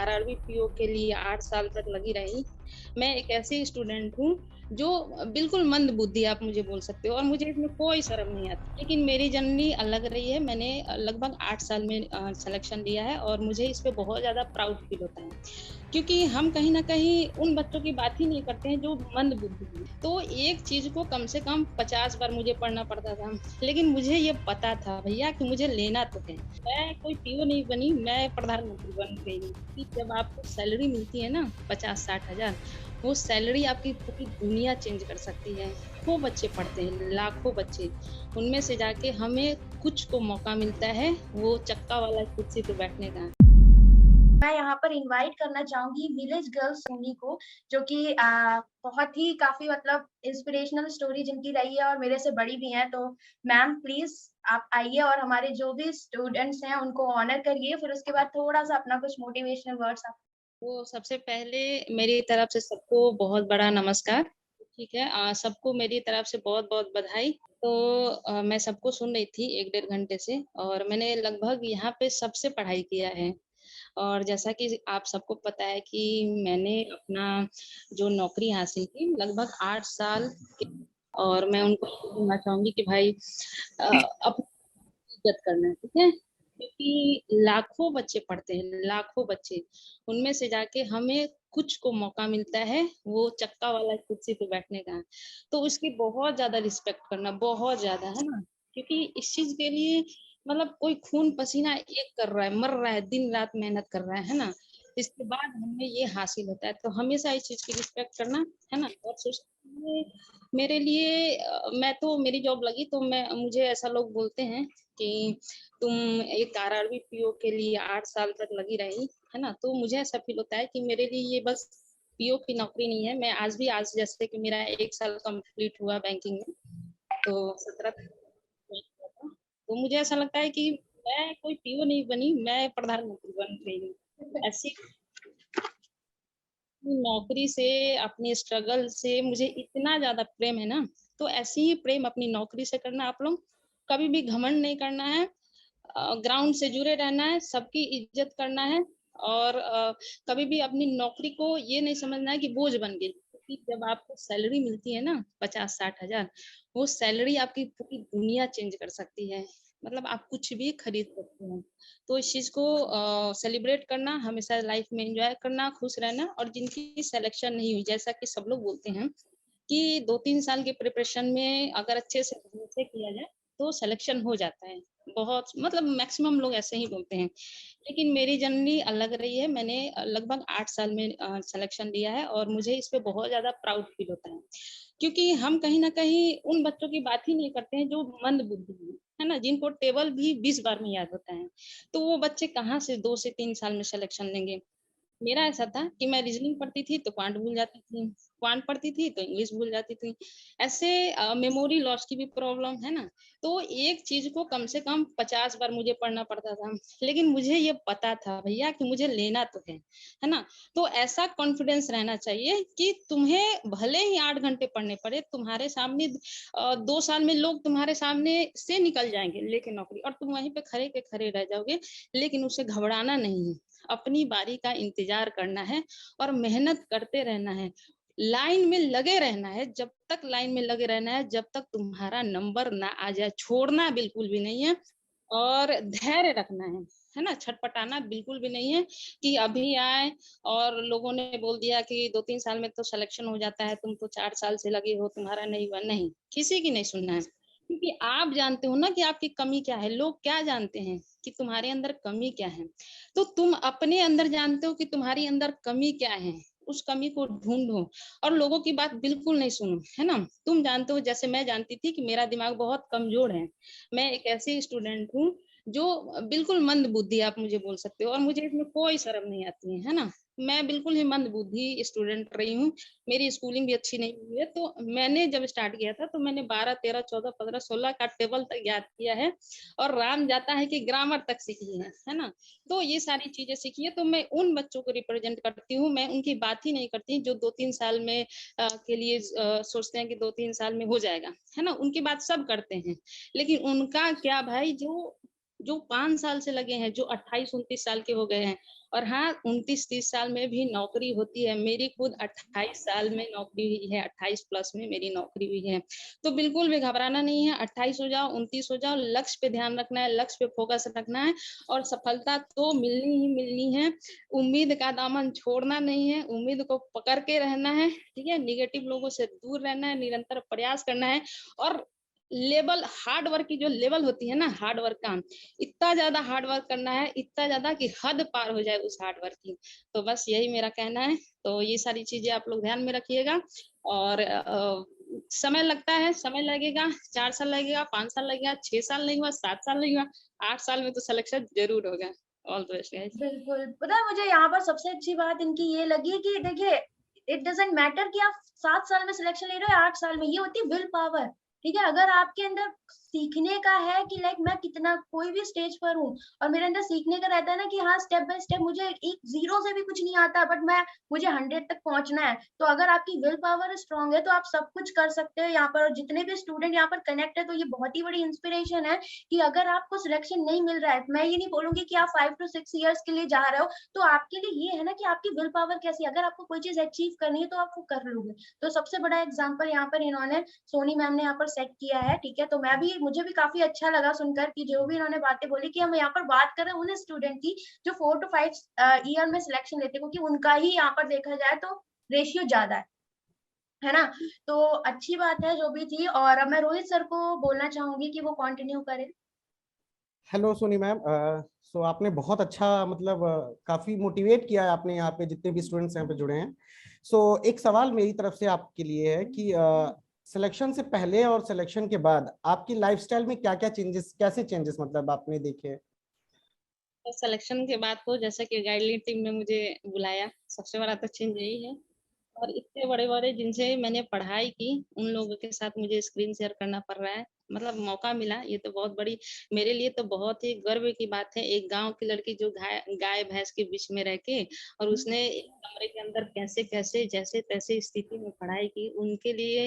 RRB PO के लिए 8 साल तक लगी रही। मैं एक ऐसी स्टूडेंट हूँ जो बिल्कुल मंद बुद्धि आप मुझे बोल सकते हो और मुझे इसमें कोई शर्म नहीं आती। लेकिन मेरी जर्नी अलग रही है। मैंने लगभग 8 साल में सिलेक्शन लिया है और मुझे इस पे बहुत ज़्यादा प्राउड फील होता है। क्योंकि हम कहीं न कहीं उन बच्चों की बात ही नहीं करते हैं जो मंद बुद्धि हैं। तो एक चीज़ को कम से कम 50 बार मुझे पढ़ना पड़ता था। लेकिन मुझे ये पता था भैया कि मुझे लेना तो है। मैं कोई पीओ नहीं बनी, मैं प्रधानमंत्री बन गई हूँ। कि जब आपको सैलरी मिलती है ना 50-60 हज़ार, वो सैलरी आपकी पूरी दुनिया चेंज कर सकती है। लाखों बच्चे पढ़ते हैं, लाखों बच्चे। उनमें से जाके हमें कुछ को मौका मिलता है, वो चक्का वाला कुर्सी पे बैठने का। मैं यहाँ पर इनवाइट करना चाहूँगी विलेज गर्ल्स सोनी को, जो कि बहुत ही काफ़ी मतलब इंस्पिरेशनल स्टोरी जिनकी रही है और मेरे से बड़ी भी हैं। तो मैम प्लीज़ आप आइए और हमारे जो भी स्टूडेंट्स हैं उनको ऑनर करिए, फिर उसके बाद थोड़ा-सा अपना कुछ मोटिवेशनल वर्ड्स आप तो सबसे पहले मेरी तरफ से सबको बहुत बड़ा नमस्कार, ठीक है? सबको मेरी तरफ से बहुत-बहुत बधाई। तो मैं सबको सुन रही थी 1 डेढ़ घंटे से और मैंने लगभग यहाँ पे सबसे पढ़ाई किया है। और जैसा कि आप सबको पता है कि मैंने अपना जो नौकरी हासिल की लगभग 8 साल के और मैं उनको ये बोलना चाहूँगी कि भाई अपनी इज़्ज़त करना, ठीक है? क्योंकि लाखों बच्चे पढ़ते हैं, लाखों बच्चे। उनमें से जाके हमें कुछ को मौका मिलता है, वो चक्का वाला कुर्सी पे बैठने का। तो उसकी बहुत ज़्यादा रिस्पेक्ट करना, बहुत ज़्यादा, है ना? क्योंकि इस चीज़ के लिए मतलब कोई खून-पसीना एक कर रहा है, मर रहा है, दिन-रात मेहनत कर रहा है ना? इसके बाद हमें ये हासिल होता है, तो हमेशा इस चीज़ की रिस्पेक्ट करना, है ना? और सोशल में मेरे लिए मैं तो मेरी जॉब लगी तो मैं मुझे ऐसा लोग बोलते हैं कि तुम एक आरआरबी पीओ के लिए 8 साल तक लगी रही, है ना? तो मुझे ऐसा फ़ील होता है कि मेरे लिए ये बस पीओ की नौकरी नहीं है। मैं आज भी आज जैसे कि मेरा 1 साल कंप्लीट हुआ बैंकिंग में, तो 17 ज्वाइन किया था। तो मुझे ऐसा लगता है कि मैं कोई पीओ नहीं बनी, मैं प्रधानमंत्री बन गई हूँ। ऐसी नौकरी से, अपनी स्ट्रगल से मुझे इतना ज़्यादा प्रेम है ना, तो ऐसे ही प्रेम अपनी नौकरी से करना आप लोग, कभी भी घमंड नहीं करना है। ग्राउंड से जुड़े रहना है, सबकी इज़्ज़त करना है और कभी भी अपनी नौकरी को ये नहीं समझना है कि बोझ बन गई। क्योंकि जब आपको सैलरी मिलती है ना 50-60 हज़ार, वो सैलरी आपकी पूरी दुनिया चेंज कर सकती है। मतलब आप कुछ भी खरीद सकते हैं। तो इस चीज़ को सेलिब्रेट करना, हमेशा लाइफ में एन्जॉय करना, खुश रहना और जिनकी सिलेक्शन नहीं हुई, जैसा कि सब लोग बोलते हैं कि 2-3 साल के प्रिपरेशन में अगर अच्छे से ढंग से किया जाए, तो सिलेक्शन हो जाता है। बहुत मतलब मैक्सिमम लोग ऐसे ही बोलते हैं। लेकिन मेरी जर्नी अलग रही है। मैंने लगभग 8 साल में सिलेक्शन लिया है और मुझे इस पे बहुत ज़्यादा प्राउड फील होता है। क्योंकि हम कहीं न कहीं उन बच्चों की बात ही नहीं करते हैं जो मंद बुद्धि हैं, है ना? जिनको टेबल भी 20 बार में याद होता है। तो वो बच्चे कहाँ से 2 से 3 साल में सिलेक्शन लेंगे? मेरा ऐसा था कि मैं रीज़निंग पढ़ती थी तो क्वांट भूल जाती थी, क्वांट पढ़ती थी तो इंग्लिश भूल जाती थी। ऐसे मेमोरी लॉस की भी प्रॉब्लम है ना, तो एक चीज़ को कम से कम 50 बार मुझे पढ़ना पड़ता था। लेकिन मुझे ये पता था भैया कि मुझे लेना तो है ना? तो ऐसा कॉन्फिडेंस रहना चाहिए कि तुम्हें भले ही 8 घंटे पढ़ने पड़े, तुम्हारे सामने 2 साल में लोग तुम्हारे सामने से निकल जाएँगे लेके नौकरी और तुम वहीं पे खड़े के खड़े रह जाओगे, लेकिन उससे घबराना नहीं है। अपनी बारी का इंतज़ार करना है और मेहनत करते रहना है। लाइन में लगे रहना है, जब तक लाइन में लगे रहना है, जब तक तुम्हारा नंबर ना आ जाए, छोड़ना बिल्कुल भी नहीं है और धैर्य रखना है ना? छटपटाना बिल्कुल भी नहीं है कि अभी आए और लोगों ने बोल दिया कि 2-3 साल में तो सिलेक्शन हो जाता है, तुम तो 4 साल से लगे हो, तुम्हारा नहीं हुआ, नहीं, किसी की नहीं सुनना है। क्योंकि आप जानते हो ना कि आपकी कमी क्या है, लोग क्या जानते हैं कि तुम्हारे अंदर कमी क्या है। तो तुम अपने अंदर जानते हो कि तुम्हारी अंदर कमी क्या है, उस कमी को ढूँढो और लोगों की बात बिल्कुल नहीं सुनो, है ना? तुम जानते हो जैसे मैं जानती थी कि मेरा दिमाग बहुत कमज़ोर है। मैं एक ऐसी स्टूडेंट हूँ जो बिल्कुल मंदबुद्धि आप मुझे बोल सकते हो और मुझे इसमें कोई शर्म नहीं आती है ना? मैं बिल्कुल ही मंदबुद्धि स्टूडेंट रही हूँ। मेरी स्कूलिंग भी अच्छी नहीं हुई है, तो मैंने जब स्टार्ट किया था तो मैंने 12, 13, 14, 15, 16 का टेबल तक याद किया है और राम जाता है कि ग्रामर तक सीखी है ना? तो ये सारी चीज़ें सीखी है, तो मैं उन बच्चों को रिप्रेज़ेंट करती हूँ, मैं उनकी बात ही नहीं करती जो 2-3 साल में के लिए सोचते हैं कि 2-3 साल में हो जाएगा, है ना? उनकी बात सब करते हैं, लेकिन उनका क्या भाई जो जो 5 साल से लगे हैं, जो 28-29 साल के हो गए हैं, और हाँ, 29-30 साल में भी नौकरी होती है। मेरी खुद 28 साल में नौकरी हुई है, 28 प्लस में मेरी नौकरी हुई है। तो बिल्कुल भी घबराना नहीं है, 28 हो जाओ, 29 हो जाओ, लक्ष्य पे ध्यान रखना है, लक्ष्य पे फोकस रखना है और सफलता तो मिलनी ही मिलनी है। उम्मीद का दामन छोड़ना नहीं है, उम्मीद को पकड़ के रहना है, ठीक है? नेगेटिव लोगों से दूर रहना है, निरंतर प्रयास करना है और हार्ड वर्क की जो लेवल होती है ना, हार्ड वर्क का, इतना ज्यादा हार्ड वर्क करना है, इतना ज्यादा कि हद पार हो जाए उस हार्ड वर्क की। तो बस यही मेरा कहना है। तो ये सारी चीजें आप लोग ध्यान में रखिएगा और समय लगता है, समय लगेगा, 4 साल लगेगा, 5 साल लगेगा, 6 साल नहीं हुआ, 7 साल नहीं हुआ, 8 साल में तो सिलेक्शन जरूर होगा। All the best guys. बिल्कुल, पता है मुझे यहाँ पर सबसे अच्छी बात इनकी ये लगी कि देखिए, इट डज़न्ट मैटर कि आप 7 साल में सिलेक्शन ले रहे हो या 8 साल में, ये होती है विल पावर, ठीक है? अगर आपके अंदर सीखने का है कि लाइक मैं कितना कोई भी स्टेज पर हूँ और मेरे अंदर सीखने का रहता है ना कि हाँ, स्टेप बाय स्टेप मुझे एक ज़ीरो से भी कुछ नहीं आता बट मुझे 100 तक पहुँचना है। तो अगर आपकी विल पावर स्ट्रॉन्ग है तो आप सब कुछ कर सकते हो यहाँ पर और जितने भी स्टूडेंट यहाँ पर कनेक्ट है तो ये बहुत ही बड़ी इंस्पिरेशन है कि अगर आपको सिलेक्शन नहीं मिल रहा है, मैं ये नहीं बोलूँगी कि आप 5 टू 6 इयर्स के लिए जा रहे हो, तो आपके लिए ये है ना कि आपकी विल पावर कैसी है, अगर आपको कोई चीज़ अचीव करनी है तो आप वो कर लोगे। तो सबसे बड़ा एग्ज़ाम्पल यहाँ पर इन्होंने सोनी मैम ने यहाँ पर सेट किया है, ठीक है? तो मुझे भी काफ़ी अच्छा लगा सुनकर कि जो भी इन्होंने बातें बोली कि हम यहाँ पर बात कर रहे हैं उन स्टूडेंट की जो 4 टू 5 ईयर में सिलेक्शन लेते हैं क्योंकि उनका ही यहाँ पर देखा जाए तो रेशियो ज़्यादा है ना? तो अच्छी बात है जो भी थी और अब मैं रोहित सर को बोलना चाहूँगी कि वो कंटिन्यू करें। Hello Soni ma'am. सो आपने बहुत अच्छा मतलब काफी मोटिवेट किया है आपने यहाँ पे जितने भी स्टूडेंट्स यहाँ पे जुड़े हैं। सो एक सवाल मेरी तरफ से आपके लिए है कि सिलेक्शन से पहले और सिलेक्शन के बाद आपकी लाइफस्टाइल में क्या क्या चेंजेस, कैसे चेंजेस मतलब आपने देखे? तो सिलेक्शन के बाद तो जैसा कि गाइडलाइन टीम ने मुझे बुलाया, सबसे बड़ा तो चेंज यही है। और इतने बड़े-बड़े जिनसे मैंने पढ़ाई की, उन लोगों के साथ मुझे स्क्रीन शेयर करना पड़ रहा है। मतलब मौका मिला, ये तो बहुत बड़ी मेरे लिए तो बहुत ही गर्व की बात है। एक गाँव की लड़की जो गाय-भैंस के बीच में रह के और उसने एक कमरे के अंदर कैसे-कैसे, जैसे-तैसे स्थिति में पढ़ाई की, उनके लिए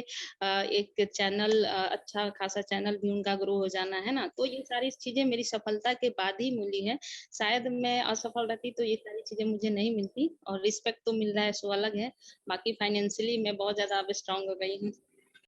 एक चैनल अच्छा खासा चैनल भी उनका ग्रो हो जाना, है ना? तो ये सारी चीज़ें मेरी सफलता के बाद ही मिली है। शायद मैं असफल रहती तो ये सारी चीज़ें मुझे नहीं मिलती और रिस्पेक्ट तो मिल रहा है सो अलग है। बाकी फाइनेंशियली मैं बहुत ज़्यादा अब स्ट्रॉन्ग हो गई हूँ।